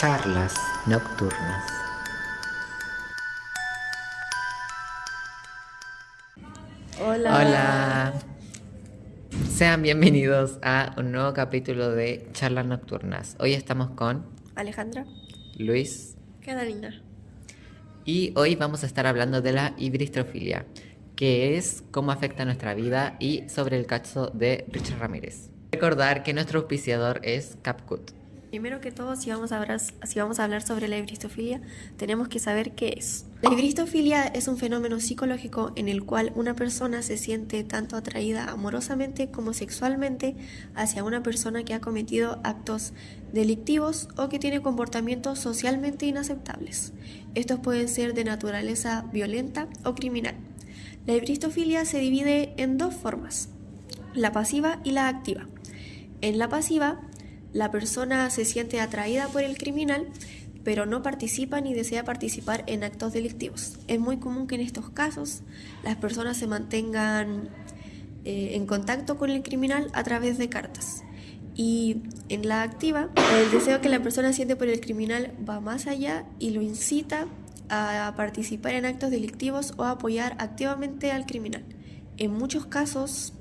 Charlas nocturnas. Hola. Hola. Sean bienvenidos a un nuevo capítulo de Charlas nocturnas. Hoy estamos con Alejandra. Luis Catalina. y hoy vamos a estar hablando de la hibristofilia, que es cómo afecta nuestra vida y sobre el caso de Richard Ramírez. Recordar que nuestro auspiciador es CapCut. Primero que todo, si vamos a hablar sobre la hibristofilia, tenemos que saber qué es. La hibristofilia es un fenómeno psicológico en el cual una persona se siente tanto atraída amorosamente como sexualmente hacia una persona que ha cometido actos delictivos o que tiene comportamientos socialmente inaceptables. Estos pueden ser de naturaleza violenta o criminal. La hibristofilia se divide en dos formas, la pasiva y la activa. En la pasiva, la persona se siente atraída por el criminal, pero no participa ni desea participar en actos delictivos. Es muy común que en estos casos las personas se mantengan en contacto con el criminal a través de cartas. Y en la activa, el deseo que la persona siente por el criminal va más allá y lo incita a participar en actos delictivos o a apoyar activamente al criminal. En muchos casos,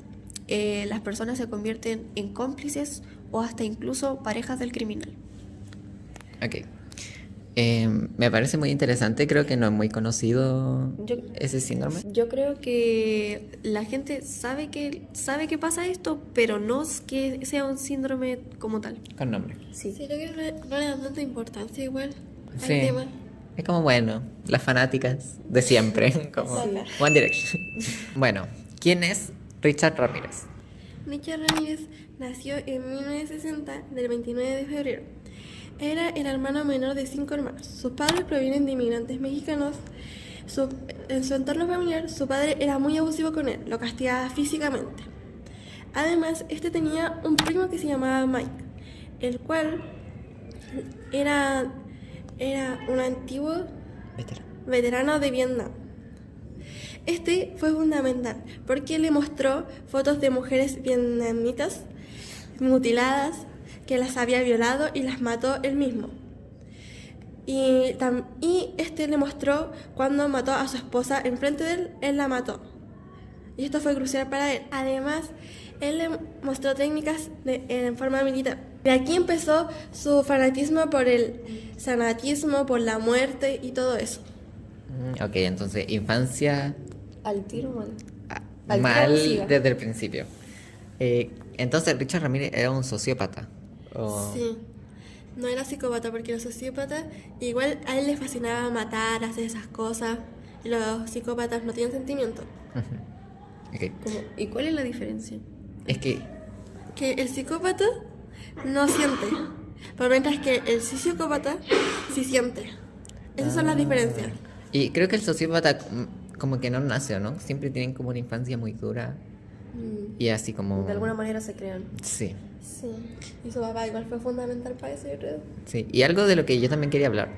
las personas se convierten en cómplices o hasta incluso parejas del criminal. Ok. Me parece muy interesante, creo que no es muy conocido ese síndrome. Yo creo que la gente sabe que pasa esto, pero no es que sea un síndrome como tal. Con nombre. Sí. Siento que no le dan tanta importancia igual al Sí. tema. Es como bueno, las fanáticas de siempre, como Sí. One Direction. Bueno, ¿quién es Richard Ramírez? Richard Ramírez nació en 1960, del 29 de febrero. Era el hermano menor de 5 hermanos. Sus padres provienen de inmigrantes mexicanos. En su entorno familiar, su padre era muy abusivo con él, lo castigaba físicamente. Además, este tenía un primo que se llamaba Mike, el cual era un antiguo veterano de Vietnam. Este fue fundamental porque le mostró fotos de mujeres vietnamitas mutiladas que las había violado y las mató él mismo. Y este le mostró cuando mató a su esposa enfrente de él, él la mató. Y esto fue crucial para él. Además, él le mostró técnicas en forma militar. De aquí empezó su fanatismo por el sanatismo, por la muerte y todo eso. Ok, entonces infancia Al tiro mal. mal abusiva. desde el principio. Entonces Richard Ramírez era un sociópata. Sí, no era psicópata porque los sociópatas igual a él le fascinaba matar, hacer esas cosas. Y los psicópatas no tienen sentimiento. Ok. ¿Y cuál es la diferencia? Es que Que el psicópata no siente, por mientras que el psicópata sí siente. Esas son las diferencias. y creo que el sociópata como que no nace, ¿no? Siempre tienen como una infancia muy dura y así como De alguna manera se crean. Sí. Sí, y su papá igual fue fundamental para eso, yo creo. Sí, y algo de lo que yo también quería hablar,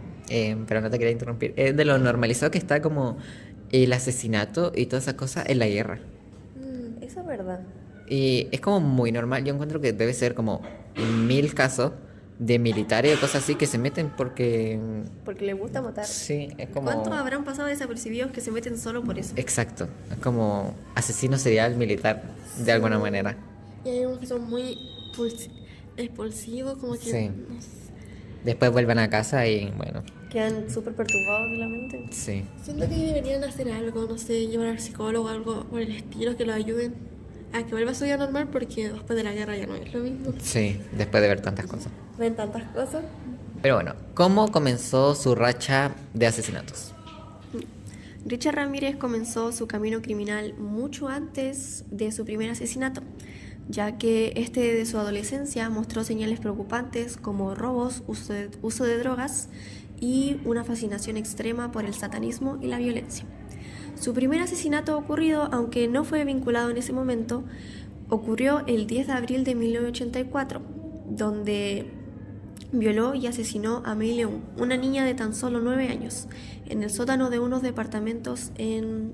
pero no te quería interrumpir, es de lo normalizado que está como el asesinato y todas esas cosas en la guerra. Eso es verdad. Y es como muy normal, yo encuentro que debe ser como 1000 casos de militares o cosas así que se meten porque... Porque les gusta matar. Sí, es como... ¿Cuántos habrán pasado desapercibidos que se meten solo por eso? Exacto, es como asesino serial militar, de alguna manera. Y hay unos que son muy expulsivos, como que... Sí. no sé. Después vuelven a casa y bueno, Quedan súper perturbados de la mente. sí. Siento que deberían hacer algo, no sé, llevar al psicólogo o algo por el estilo que lo ayuden a que vuelva a su vida normal porque después de la guerra ya no es lo mismo. Sí, después de ver tantas cosas. Ven tantas cosas. Pero bueno, ¿cómo comenzó su racha de asesinatos? Richard Ramírez comenzó su camino criminal mucho antes de su primer asesinato, ya que de su adolescencia mostró señales preocupantes como robos, uso de drogas y una fascinación extrema por el satanismo y la violencia. Su primer asesinato ocurrido, aunque no fue vinculado en ese momento, ocurrió el 10 de abril de 1984, donde violó y asesinó a May Leung, una niña de tan solo 9 años, en el sótano de unos departamentos en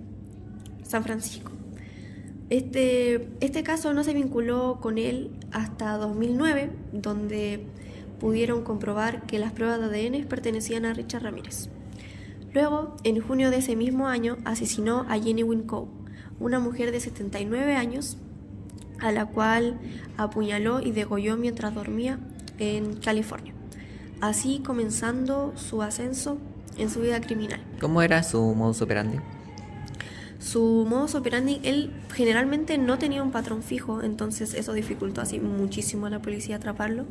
San Francisco. Este caso no se vinculó con él hasta 2009, donde pudieron comprobar que las pruebas de ADN pertenecían a Richard Ramírez. Luego, en junio de ese mismo año, asesinó a Jenny Winkow, una mujer de 79 años, a la cual apuñaló y degolló mientras dormía en California, así comenzando su ascenso en su vida criminal. ¿Cómo era su modus operandi? Su modus operandi, él generalmente no tenía un patrón fijo, entonces eso dificultó así muchísimo a la policía atraparlo.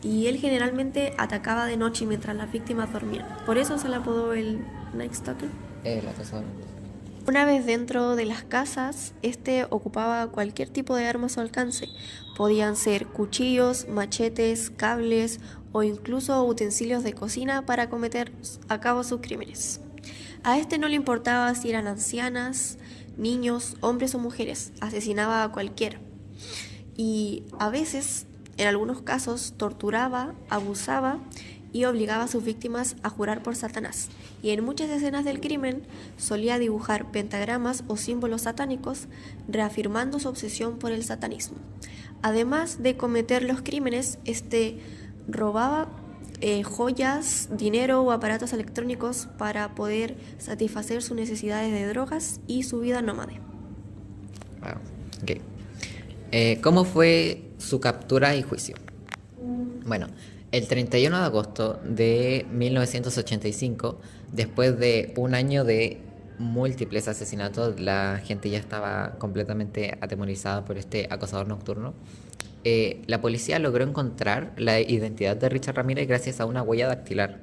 Y él generalmente atacaba de noche mientras las víctimas dormían. Por eso se le apodó el Night Stalker. El acosador. Una vez dentro de las casas, ocupaba cualquier tipo de arma a su alcance. Podían ser cuchillos, machetes, cables o incluso utensilios de cocina para cometer a cabo sus crímenes. A no le importaba si eran ancianas, niños, hombres o mujeres. Asesinaba a cualquiera. Y a veces, en algunos casos, torturaba, abusaba y obligaba a sus víctimas a jurar por Satanás. Y en muchas escenas del crimen solía dibujar pentagramas o símbolos satánicos, reafirmando su obsesión por el satanismo. Además de cometer los crímenes, robaba joyas, dinero o aparatos electrónicos para poder satisfacer sus necesidades de drogas y su vida nómade. Wow. Okay. ¿Cómo fue su captura y juicio? Bueno, el 31 de agosto de 1985, después de un año de múltiples asesinatos, la gente ya estaba completamente atemorizada por este acosador nocturno. La policía logró encontrar la identidad de Richard Ramírez gracias a una huella dactilar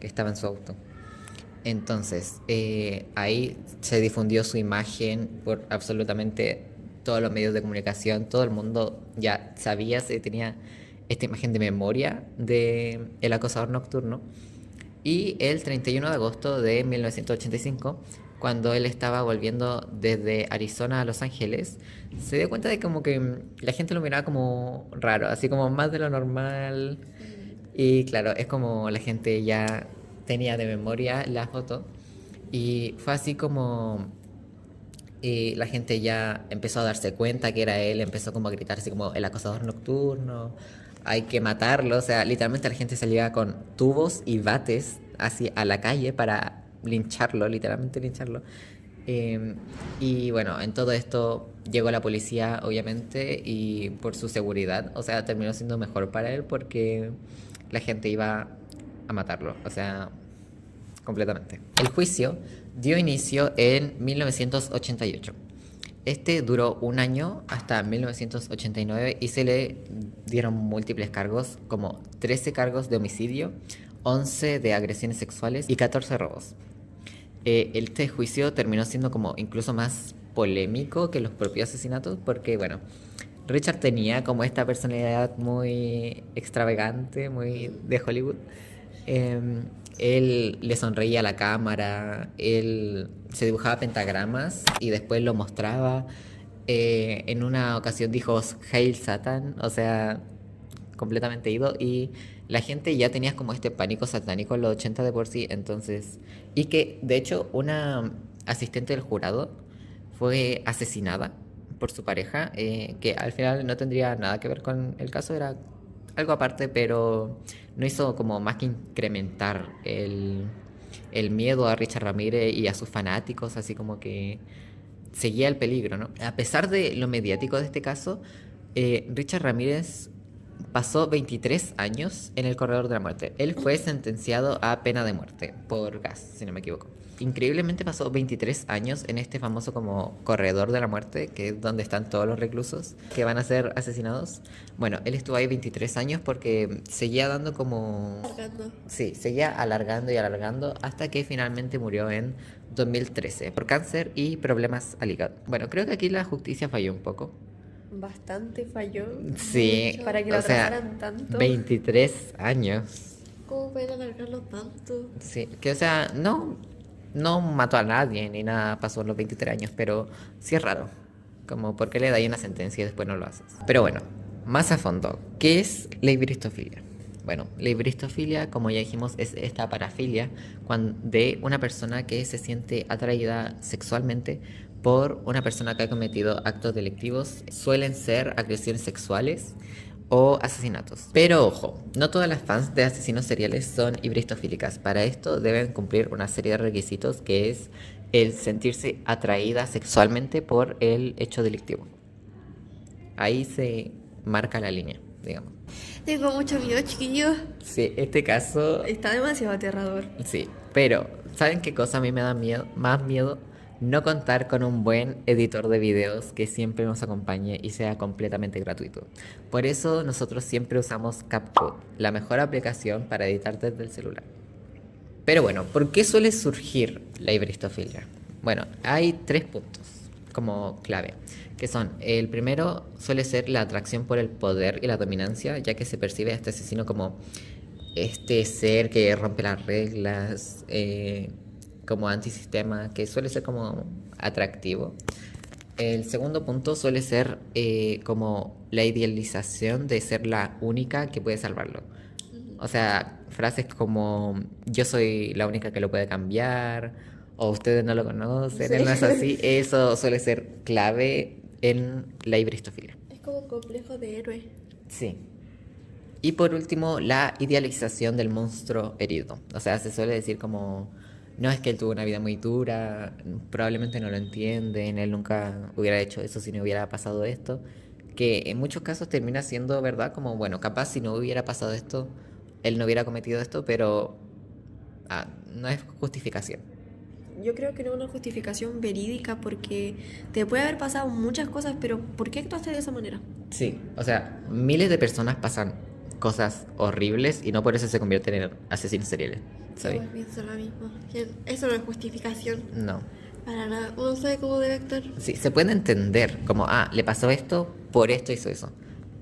que estaba en su auto. Entonces, ahí se difundió su imagen por absolutamente todos los medios de comunicación. Todo el mundo ya sabía, se tenía esta imagen de memoria de el acosador nocturno. Y el 31 de agosto de 1985, cuando él estaba volviendo desde Arizona a Los Ángeles, se dio cuenta de como que la gente lo miraba como raro, así como más de lo normal. Y claro, es como la gente ya tenía de memoria la foto. Y fue así como la gente ya empezó a darse cuenta que era él, empezó como a gritar así como el acosador nocturno, hay que matarlo. O sea, literalmente la gente salía con tubos y bates así a la calle para lincharlo, literalmente lincharlo. Y bueno, en todo esto llegó la policía, obviamente, y por su seguridad, o sea, terminó siendo mejor para él porque la gente iba a matarlo, o sea, completamente. El juicio dio inicio en 1988. Duró un año hasta 1989 y se le dieron múltiples cargos, como 13 cargos de homicidio, 11 de agresiones sexuales y 14 robos. Este juicio terminó siendo como incluso más polémico que los propios asesinatos porque, bueno, Richard tenía como esta personalidad muy extravagante, muy de Hollywood. Él le sonreía a la cámara, él se dibujaba pentagramas y después lo mostraba. En una ocasión dijo Hail Satan, o sea, completamente ido, y la gente ya tenía como este pánico satánico en los 80 de por sí, entonces, y que de hecho una asistente del jurado fue asesinada por su pareja, que al final no tendría nada que ver con el caso, era algo aparte, pero no hizo como más que incrementar el miedo a Richard Ramírez y a sus fanáticos, así como que seguía el peligro, ¿no? A pesar de lo mediático de este caso, Richard Ramírez pasó 23 años en el corredor de la muerte. Él fue sentenciado a pena de muerte por gas, si no me equivoco. Increíblemente pasó 23 años en este famoso como corredor de la muerte, que es donde están todos los reclusos que van a ser asesinados. Bueno, él estuvo ahí 23 años porque seguía dando como... Alargando. Sí, seguía alargando y alargando hasta que finalmente murió en 2013 por cáncer y problemas al hígado. Bueno, creo que aquí la justicia falló un poco. Bastante falló. Sí, Para que lo o sea, atraparan tanto. 23 años. ¿Cómo pueden alargarlo tanto? Sí, que o sea, no mató a nadie ni nada pasó en los 23 años, pero sí es raro. Como, ¿por qué le dais una sentencia y después no lo haces? Pero bueno, más a fondo, ¿qué es la hibristofilia? Bueno, la hibristofilia, como ya dijimos, es esta parafilia de una persona que se siente atraída sexualmente por una persona que ha cometido actos delictivos. Suelen ser agresiones sexuales o asesinatos. Pero ojo, no todas las fans de asesinos seriales son ibristofílicas. Para esto deben cumplir una serie de requisitos que es el sentirse atraída sexualmente por el hecho delictivo. Ahí se marca la línea, digamos. Tengo mucho miedo, chiquillos. Sí, este caso, Está demasiado aterrador. sí. Pero, ¿saben qué cosa a mí me da miedo? Más miedo, no contar con un buen editor de videos que siempre nos acompañe y sea completamente gratuito. Por eso nosotros siempre usamos CapCut, la mejor aplicación para editar desde el celular. Pero bueno, ¿por qué suele surgir la ibristofilia? Bueno, hay 3 puntos como clave, que son, el primero suele ser la atracción por el poder y la dominancia, ya que se percibe a este asesino como este ser que rompe las reglas, como antisistema, que suele ser como atractivo. El segundo punto suele ser como la idealización de ser la única que puede salvarlo. O sea, frases como yo soy la única que lo puede cambiar, o ustedes no lo conocen, Sí. él no es así. Eso suele ser clave en la ibristofilia. Es como un complejo de héroe. Sí. Y por último, la idealización del monstruo herido. O sea, se suele decir como, no, es que él tuvo una vida muy dura, probablemente no lo entienden, él nunca hubiera hecho eso si no hubiera pasado esto. Que en muchos casos termina siendo verdad, como, bueno, capaz si no hubiera pasado esto, él no hubiera cometido esto, pero no es justificación. Yo creo que no es una justificación verídica porque te puede haber pasado muchas cosas, pero ¿por qué actuaste de esa manera? Sí, o sea, miles de personas pasan cosas horribles y no por eso se convierten en asesinos seriales, ¿sabes? Yo pienso lo mismo. Eso no es justificación. No. Para nada. Uno sabe cómo debe actuar. Sí, se puede entender como, le pasó esto, por esto hizo eso.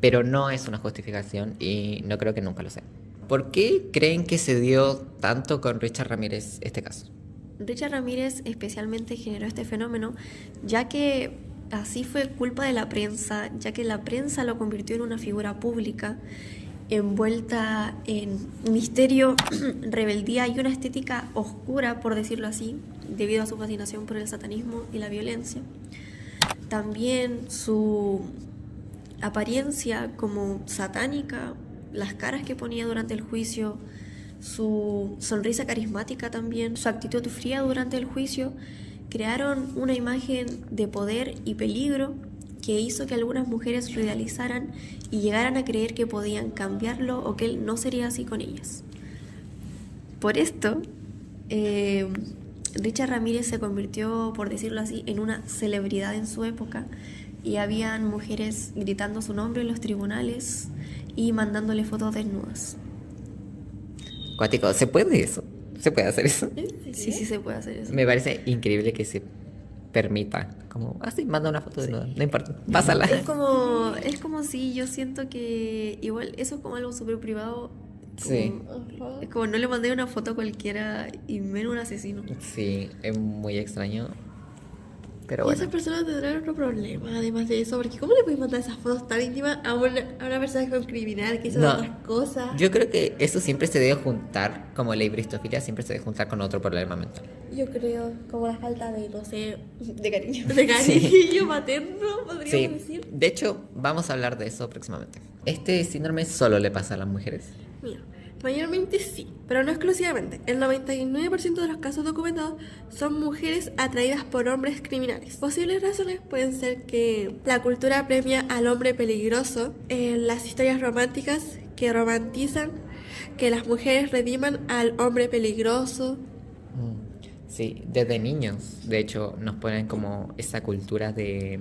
Pero no es una justificación y no creo que nunca lo sea. ¿Por qué creen que se dio tanto con Richard Ramírez este caso? Richard Ramírez especialmente generó este fenómeno, ya que así fue culpa de la prensa, ya que la prensa lo convirtió en una figura pública, envuelta en misterio, rebeldía y una estética oscura, por decirlo así, debido a su fascinación por el satanismo y la violencia. También su apariencia como satánica, las caras que ponía durante el juicio, su sonrisa carismática también, su actitud fría durante el juicio, crearon una imagen de poder y peligro que hizo que algunas mujeres lo idealizaran y llegaran a creer que podían cambiarlo o que él no sería así con ellas. Por esto, Richard Ramírez se convirtió, por decirlo así, en una celebridad en su época y habían mujeres gritando su nombre en los tribunales y mandándole fotos desnudas. Cuático, ¿se puede eso? ¿Se puede hacer eso? Sí, sí se puede hacer eso. Me parece increíble que se permita. Como, así, manda una foto de nuevo. No importa, pásala. Es como si yo siento que igual eso es como algo súper privado. Sí, Ajá. Es como no le mandé una foto a cualquiera y menos un asesino. sí, es muy extraño. Pero Y bueno. esas personas tendrán otro problema, además de eso, porque ¿cómo le puedes mandar esas fotos tan íntimas a una persona que es un criminal que hizo No, otras cosas? yo creo que eso siempre se debe juntar, como la ibristofilia siempre se debe juntar con otro problema mental. Yo creo, como la falta de, no sé, De cariño. de cariño materno, podríamos Sí, decir. de hecho, vamos a hablar de eso próximamente. ¿Este síndrome solo le pasa a las mujeres? Mira, mayormente sí, pero no exclusivamente. El 99% de los casos documentados son mujeres atraídas por hombres criminales. Posibles razones pueden ser que la cultura premia al hombre peligroso, las historias románticas que romantizan que las mujeres rediman al hombre peligroso. Sí, desde niños, de hecho, nos ponen como esa cultura de...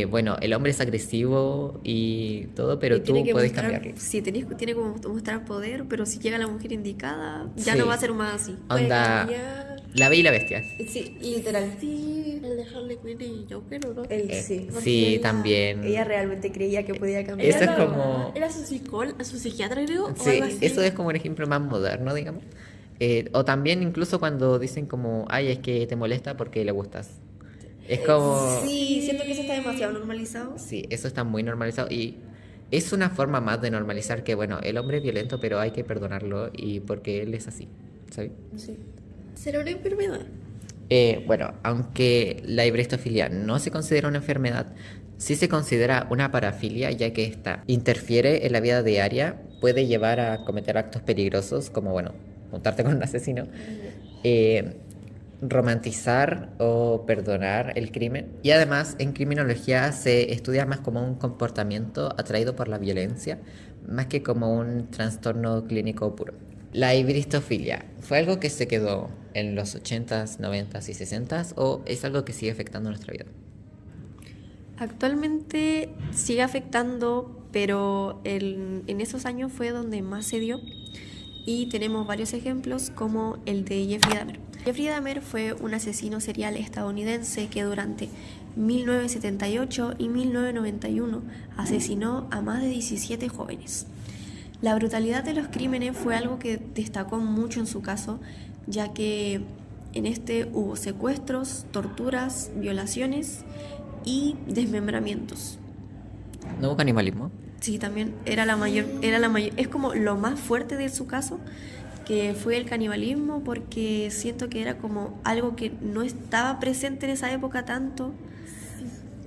bueno, el hombre es agresivo y todo, pero Y tú tiene que puedes mostrar- cambiarlo. Sí, tiene como mostrar poder, pero si llega la mujer indicada, ya Sí. no va a ser más así. Puede Onda, cambiar. la Bella y la Bestia. Sí, literal. Sí, el de Harley Quinn y Joker, ¿o no? Sí. Porque Sí, ella- también. Ella realmente creía que podía cambiar. Eso es Era como- Era su psicólogo, su psiquiatra, creo, o Sí, algo así. eso es como un ejemplo más moderno, digamos. O también incluso cuando dicen como, ay, es que te molesta porque le gustas. Es como... Sí, siento que eso está demasiado normalizado. Sí, eso está muy normalizado y es una forma más de normalizar que, bueno, el hombre es violento, pero hay que perdonarlo y porque él es así, ¿sabes? Sí. ¿Será una enfermedad? Bueno, aunque la hibristofilia no se considera una enfermedad, sí se considera una parafilia, ya que esta interfiere en la vida diaria, puede llevar a cometer actos peligrosos, como, bueno, juntarte con un asesino, eh, romantizar o perdonar el crimen. Y además, en criminología se estudia más como un comportamiento atraído por la violencia, más que como un trastorno clínico puro. La hibristofilia, ¿fue algo que se quedó en los 80s, 90s y 60s o es algo que sigue afectando nuestra vida? Actualmente sigue afectando, pero en esos años fue donde más se dio y tenemos varios ejemplos como el de Jeffrey Dahmer. Jeffrey Dahmer fue un asesino serial estadounidense que durante 1978 y 1991 asesinó a más de 17 jóvenes. La brutalidad de los crímenes fue algo que destacó mucho en su caso, ya que en este hubo secuestros, torturas, violaciones y desmembramientos. ¿No hubo canibalismo? Sí, también era la mayor, es como lo más fuerte de su caso, que fue el canibalismo, porque siento que era como algo que no estaba presente en esa época tanto,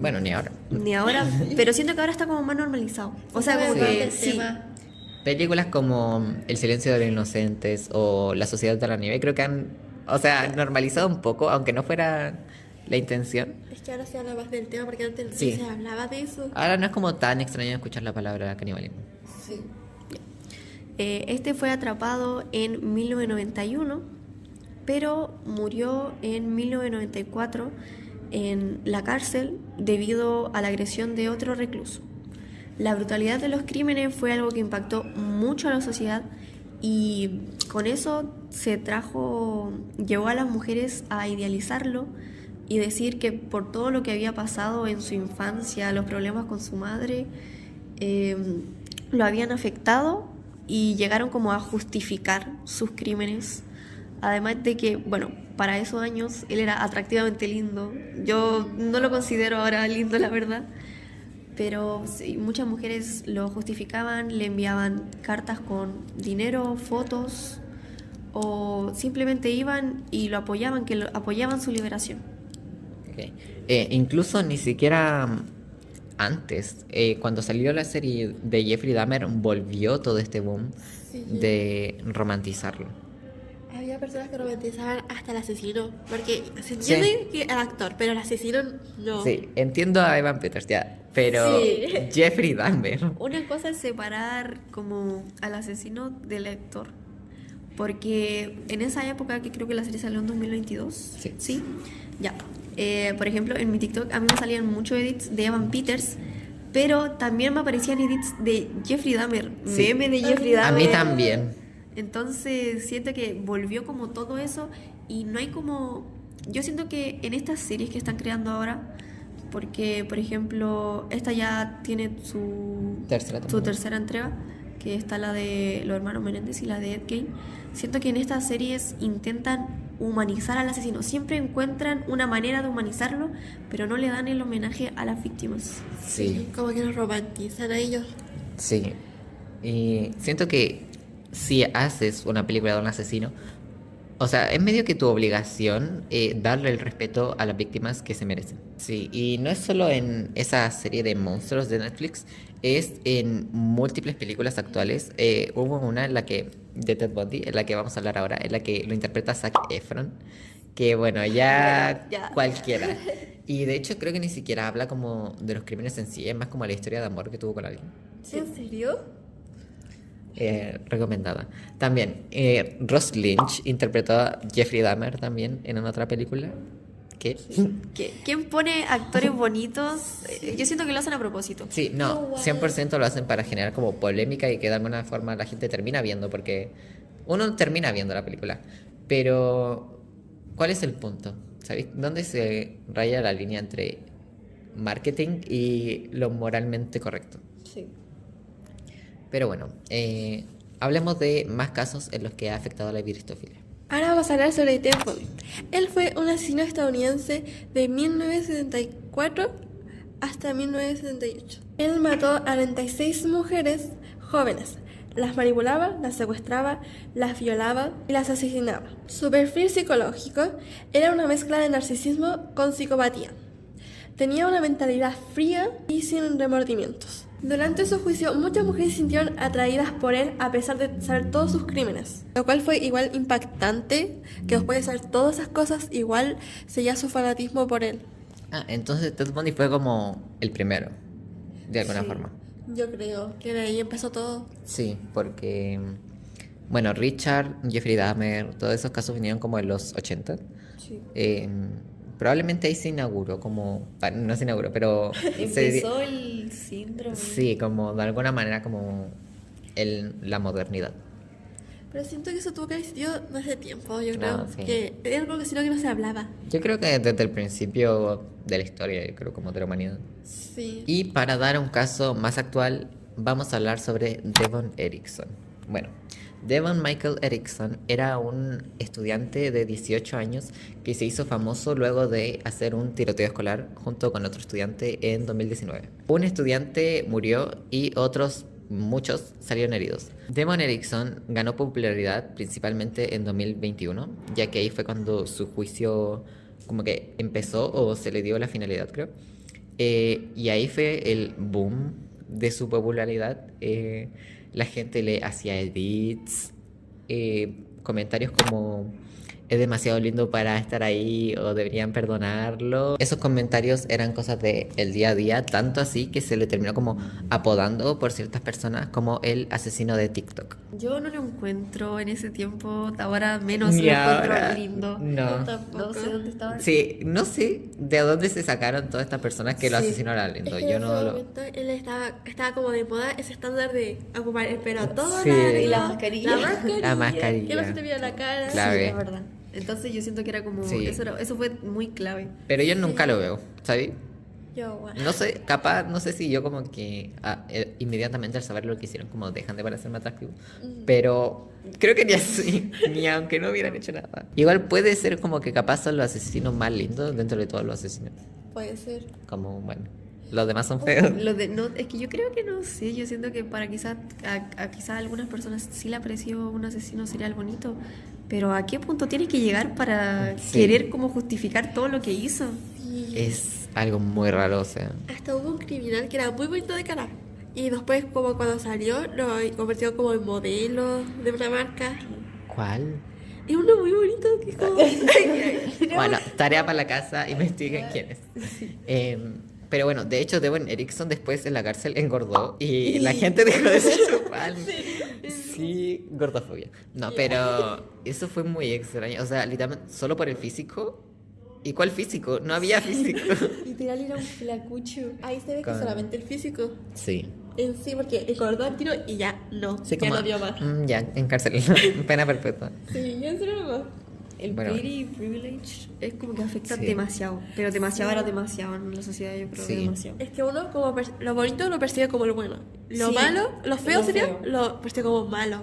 Bueno, ni ahora. ni ahora, pero siento que ahora está como más normalizado. O sea, como Sí. que El sí. tema. Películas como El silencio de los inocentes o La sociedad de la nieve creo que han, o sea, normalizado un poco, aunque no fuera la intención. Es que ahora se habla más del tema porque antes Sí. no se hablaba de eso. Ahora no es como tan extraño escuchar la palabra canibalismo. Sí. Este fue atrapado en 1991, pero murió en 1994 en la cárcel debido a la agresión de otro recluso. La brutalidad de los crímenes fue algo que impactó mucho a la sociedad y con eso llevó a las mujeres a idealizarlo y decir que por todo lo que había pasado en su infancia, los problemas con su madre, lo habían afectado y llegaron como a justificar sus crímenes. Además de que, bueno, para esos años él era atractivamente lindo. Yo no lo considero ahora lindo, la verdad. Pero sí, muchas mujeres lo justificaban, le enviaban cartas con dinero, fotos, o simplemente iban y lo apoyaban, apoyaban su liberación. Ok. Incluso ni siquiera antes, cuando salió la serie de Jeffrey Dahmer, volvió todo este boom Sí. de romantizarlo. Había personas que romantizaban hasta el asesino. Porque se entiende que el actor, pero el asesino no. Sí, entiendo a Evan Peters ya, pero Sí. Jeffrey Dahmer. Una cosa es separar como al asesino del actor, porque en esa época, que creo que la serie salió en 2022, Sí. ya. Por ejemplo, en mi TikTok a mí me salían muchos edits de Evan Peters, pero también me aparecían edits de Jeffrey Dahmer, Sí. memes de Jeffrey A Dahmer. mí también. Entonces siento que volvió como todo eso y no hay como... Yo siento que en estas series que están creando ahora, porque por ejemplo esta ya tiene su tercera entrega, que está la de los hermanos Menéndez y la de Ed Gein, siento que en estas series intentan humanizar al asesino, siempre encuentran una manera de humanizarlo, pero no le dan el homenaje a las víctimas. Sí, Como que los romantizan a ellos. sí. Y siento que si haces una película de un asesino, o sea, es medio que tu obligación darle el respeto a las víctimas que se merecen. Sí, y no es solo en esa serie de monstruos de Netflix, es en múltiples películas actuales. Hubo una en la que, de Ted Bundy, en la que vamos a hablar ahora, en la que lo interpreta Zac Efron, que bueno, ya Ya. cualquiera. Y de hecho creo que ni siquiera habla como de los crímenes en sí, es más como la historia de amor que tuvo con alguien. ¿En serio? Recomendada. También, Ross Lynch interpretó a Jeffrey Dahmer también en una otra película. ¿Qué? ¿Quién pone actores bonitos? Yo siento que lo hacen a propósito. Sí, no, 100% lo hacen para generar como polémica y que de alguna forma la gente termina viendo, porque uno termina viendo la película. Pero, ¿cuál es el punto? ¿Sabéis? ¿Dónde se raya la línea entre marketing y lo moralmente correcto? Sí. Pero bueno, hablemos de más casos en los que ha afectado la hibristofilia. Ahora vamos a hablar sobre Ted Bundy. Él fue un asesino estadounidense de 1974 hasta 1978. Él mató a 96 mujeres jóvenes. las manipulaba, las secuestraba, las violaba y las asesinaba. Su perfil psicológico era una mezcla de narcisismo con psicopatía. Tenía una mentalidad fría y sin remordimientos. Durante su juicio, muchas mujeres se sintieron atraídas por él a pesar de saber todos sus crímenes. Lo cual fue igual impactante, que después de saber todas esas cosas, igual seguía su fanatismo por él. Ah, entonces Ted Bundy fue como el primero, de alguna Sí, forma. yo creo que de ahí empezó todo. Sí, porque, bueno, Richard, Jeffrey Dahmer, todos esos casos vinieron como en los 80. Sí. Probablemente ahí se inauguró como, no se inauguró, pero Empezó el síndrome. sí, como de alguna manera como la modernidad. Pero siento que eso tuvo que haber sido no hace tiempo, yo creo. No, sí. Que era algo que sino que no se hablaba. Yo creo que desde el principio de la historia, yo creo como de la humanidad. Sí. Y para dar un caso más actual, vamos a hablar sobre Devon Erickson. Bueno, Devon Michael Erickson era un estudiante de 18 años que se hizo famoso luego de hacer un tiroteo escolar junto con otro estudiante en 2019. Un estudiante murió y muchos salieron heridos. Devon Erickson ganó popularidad principalmente en 2021, ya que ahí fue cuando su juicio como que empezó o se le dio la finalidad, creo. Y ahí fue el boom de su popularidad. La gente le hacía edits, comentarios como es demasiado lindo para estar ahí o deberían perdonarlo. Esos comentarios eran cosas del día a día, tanto así que se le terminó como apodando por ciertas personas como el asesino de TikTok. Yo no lo encuentro en ese tiempo, ahora menos Ni lo encuentro ahora. lindo. No. No sé dónde estaba. Sí, no sé de dónde se sacaron todas estas personas que lo Sí. asesinaron a Es lindo. que Yo en no ese lo... momento él estaba como de moda ese estándar de ocupar el pelo a todo Sí. largo, Y la mascarilla. La mascarilla. Que no se te viera la cara. Clave. Sí, es verdad. Entonces yo siento que era como, Sí. eso fue muy clave. Pero yo nunca lo veo, ¿sabes? Yo, bueno. No sé, capaz, no sé si yo como que inmediatamente al saber lo que hicieron como dejan de parecerme atractivo. Pero creo que ni así, ni aunque no hubieran hecho nada. Igual puede ser como que capaz son los asesinos más lindos dentro de todos los asesinos. Puede ser. Como, bueno, los demás son feos. No, es que yo creo que no sé, yo siento que para quizás a algunas personas sí le apreció un asesino serial bonito, pero ¿a qué punto tiene que llegar para Sí. querer como justificar todo lo que hizo? Sí. Es algo muy raro, o sea. Hasta hubo un criminal que era muy bonito de cara. Y después, como cuando salió, lo convirtió como en modelo de una marca. ¿Cuál? Es uno muy bonito que es como... Bueno, tarea para la casa, investiguen quién es. Pero bueno, de hecho, Devon Erickson después en la cárcel engordó y la gente dejó de ser su fan. Sí, gordofobia. No, pero eso fue muy extraño. O sea, literalmente, solo por el físico. ¿Y cuál físico? No había físico. Literal era un flacucho. Ahí se ve que Con- solamente el físico. Sí. En sí, porque engordó al tiro y ya no. Sí, ya como, no dio más. ya, en cárcel. Pena perpetua. Sí, ya en serio no más. El Bueno. pretty privilege es como que afecta Sí. demasiado, pero demasiado era demasiado en la sociedad, yo creo Sí. que demasiado. Es que uno como lo bonito lo percibe como lo bueno. Lo Sí, malo, lo feo lo sería, feo. lo percibe como malo.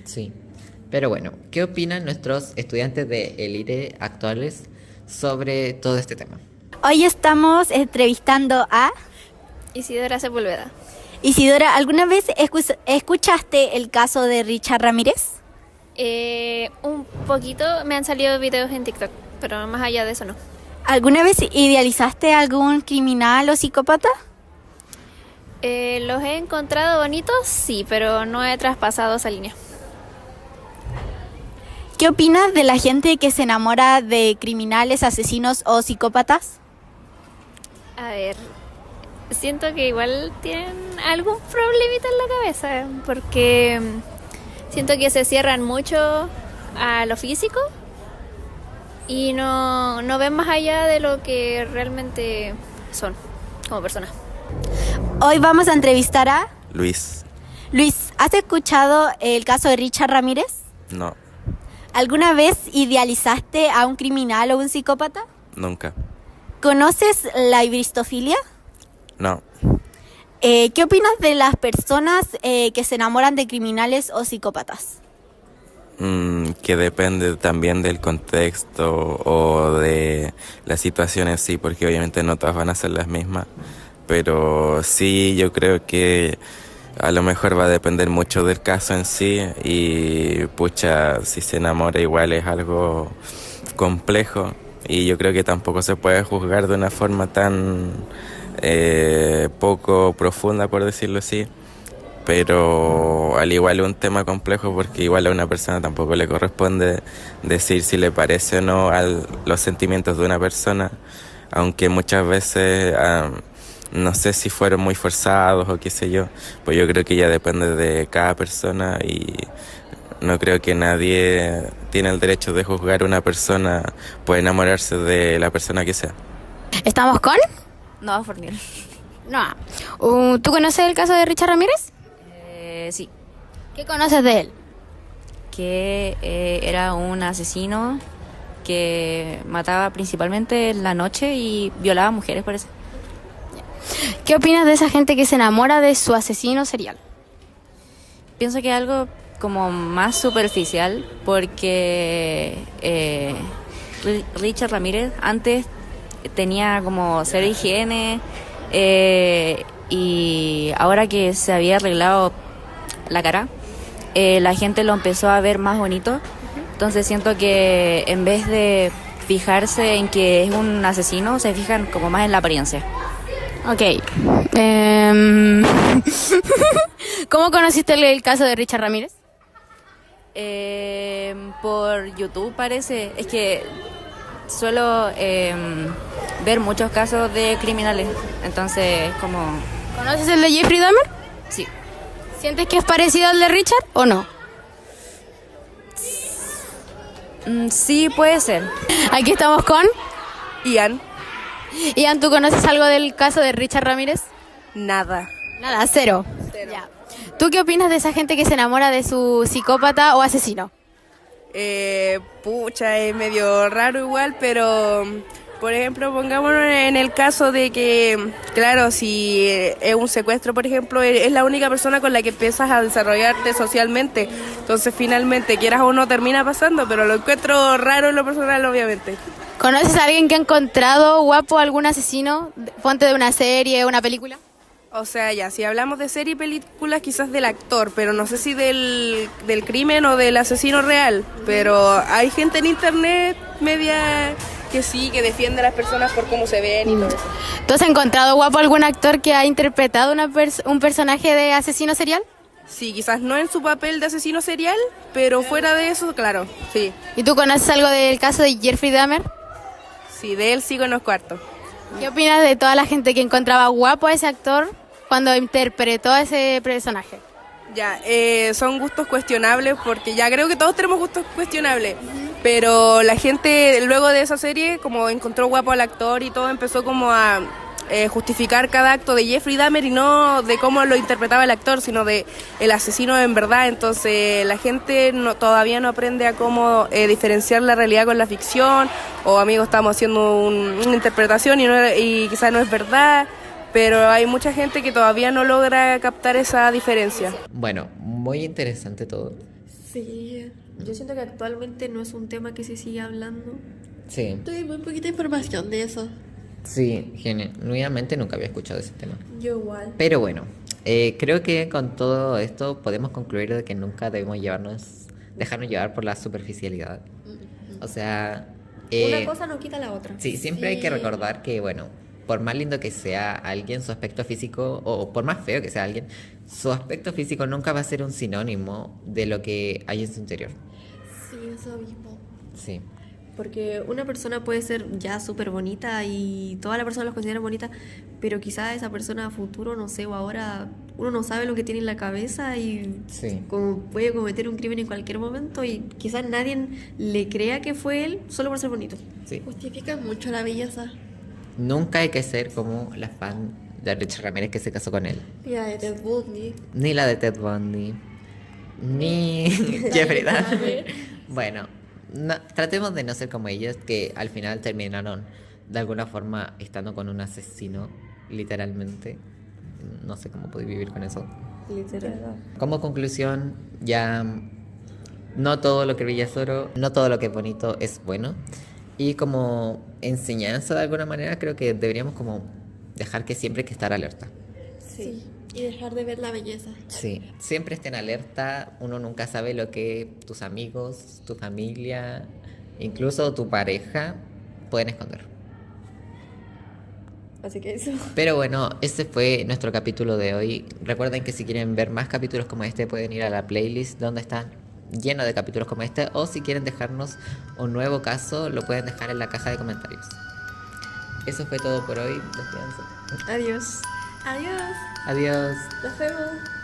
Sí. Pero bueno, ¿qué opinan nuestros estudiantes de élite actuales sobre todo este tema? Hoy estamos entrevistando a Isidora Sepúlveda. Isidora. ¿Alguna vez escuchaste el caso de Richard Ramírez? Un poquito me han salido videos en TikTok, pero más allá de eso no. ¿Alguna vez idealizaste a algún criminal o psicópata? Los he encontrado bonitos, sí, pero no he traspasado esa línea. ¿Qué opinas de la gente que se enamora de criminales, asesinos o psicópatas? A ver, siento que igual tienen algún problemita en la cabeza, porque siento que se cierran mucho a lo físico y no ven más allá de lo que realmente son como personas. Hoy vamos a entrevistar a Luis, Luis. ¿Has escuchado el caso de Richard Ramírez? no, ¿Alguna vez idealizaste a un criminal o un psicópata? nunca, ¿Conoces la ibristofilia? no. ¿Qué opinas de las personas que se enamoran de criminales o psicópatas? Que depende también del contexto o de las situaciones, sí, porque obviamente no todas van a ser las mismas, pero sí, yo creo que A lo mejor va a depender mucho del caso en sí y pucha, si se enamora igual es algo complejo y yo creo que tampoco se puede juzgar de una forma tan poco profunda, por decirlo así, pero al igual es un tema complejo porque igual a una persona tampoco le corresponde decir si le parece o no a los sentimientos de una persona, aunque muchas veces no sé si fueron muy forzados o qué sé yo, pues yo creo que ya depende de cada persona y no creo que nadie tiene el derecho de juzgar a una persona por enamorarse de la persona que sea. ¿Estamos con? No, Forniel. No. ¿Tú conoces el caso de Richard Ramírez? Sí, ¿Qué conoces de él? que era un asesino que mataba principalmente en la noche y violaba mujeres, parece. ¿Qué opinas de esa gente que se enamora de su asesino serial? Pienso que es algo como más superficial porque Richard Ramírez antes tenía como cero higiene y ahora que se había arreglado la cara, la gente lo empezó a ver más bonito. Entonces siento que en vez de fijarse en que es un asesino, se fijan como más en la apariencia. Ok. ¿Cómo conociste el caso de Richard Ramírez? Por YouTube parece, es que suelo ver muchos casos de criminales, entonces como ¿Conoces el de Jeffrey Dahmer? sí. ¿Sientes que es parecido al de Richard o no? Sí, puede ser. Aquí estamos con Ian, Ian. ¿Tú conoces algo del caso de Richard Ramírez? nada. Nada, cero. Ya. ¿Tú qué opinas de esa gente que se enamora de su psicópata o asesino? Pucha, es medio raro igual, pero por ejemplo, pongámonos en el caso de que, claro, si es un secuestro, por ejemplo, es la única persona con la que empiezas a desarrollarte socialmente. Entonces, finalmente, quieras o no, termina pasando, pero lo encuentro raro en lo personal, obviamente. ¿Conoces a alguien que ha encontrado guapo a algún asesino? Ponte de una serie, una película. O sea, ya, si hablamos de serie y películas, quizás del actor, pero no sé si del crimen o del asesino real. Pero hay gente en internet media que sí, que defiende a las personas por cómo se ven y todo eso. ¿Tú has encontrado guapo algún actor que ha interpretado un personaje de asesino serial? Sí, quizás no en su papel de asesino serial, pero fuera de eso, claro, sí. ¿Y tú conoces algo del caso de Jeffrey Dahmer? Sí, de él sí conozco harto. ¿Qué opinas de toda la gente que encontraba guapo a ese actor cuando interpretó a ese personaje? Ya, son gustos cuestionables porque ya creo que todos tenemos gustos cuestionables, pero la gente luego de esa serie, como encontró guapo al actor y todo, empezó como a justificar cada acto de Jeffrey Dahmer y no de cómo lo interpretaba el actor, sino de el asesino en verdad. Entonces la gente todavía no aprende a cómo diferenciar la realidad con la ficción, o amigos, estamos haciendo una interpretación y quizás no es verdad. Pero hay mucha gente que todavía no logra captar esa diferencia. Bueno, muy interesante todo. Sí, yo siento que actualmente no es un tema que se sigue hablando. Sí, Tuve muy poquita información de eso. sí, genuinamente nunca había escuchado ese tema. Yo igual. Pero bueno, creo que con todo esto podemos concluir de que nunca debemos dejarnos llevar por la superficialidad. O sea, Una cosa no quita la otra. sí, siempre hay que recordar que, bueno, por más lindo que sea alguien, su aspecto físico, o por más feo que sea alguien, su aspecto físico nunca va a ser un sinónimo de lo que hay en su interior. Sí, eso mismo. Sí, Porque una persona puede ser ya súper bonita y toda la persona los considera bonita, pero quizás esa persona a futuro, no sé, o ahora uno no sabe lo que tiene en la cabeza y sí, como puede cometer un crimen en cualquier momento y quizás nadie le crea que fue él solo por ser bonito. sí. Justifica mucho la belleza. Nunca hay que ser como la fan de Richard Ramírez que se casó con él. Mira, de Ted Bundy. Ni la de Ted Bundy, ni Jeffrey Dahmer. Bueno, tratemos de no ser como ellos, que al final terminaron de alguna forma estando con un asesino, literalmente. No sé cómo pude vivir con eso. Literal. Como conclusión, ya no todo lo que brilla es oro, no todo lo que es bonito es bueno. Y como enseñanza de alguna manera, creo que deberíamos como dejar que siempre hay que estar alerta. Sí. Y dejar de ver la belleza. Sí, siempre estén alerta, uno nunca sabe lo que tus amigos, tu familia, incluso tu pareja pueden esconder. Así que eso. Pero bueno, ese fue nuestro capítulo de hoy. Recuerden que si quieren ver más capítulos como este pueden ir a la playlist donde están llenos de capítulos como este, o si quieren dejarnos un nuevo caso lo pueden dejar en la caja de comentarios. Eso fue todo por hoy. Despídense. Adiós. Adiós. Adiós. Nos vemos.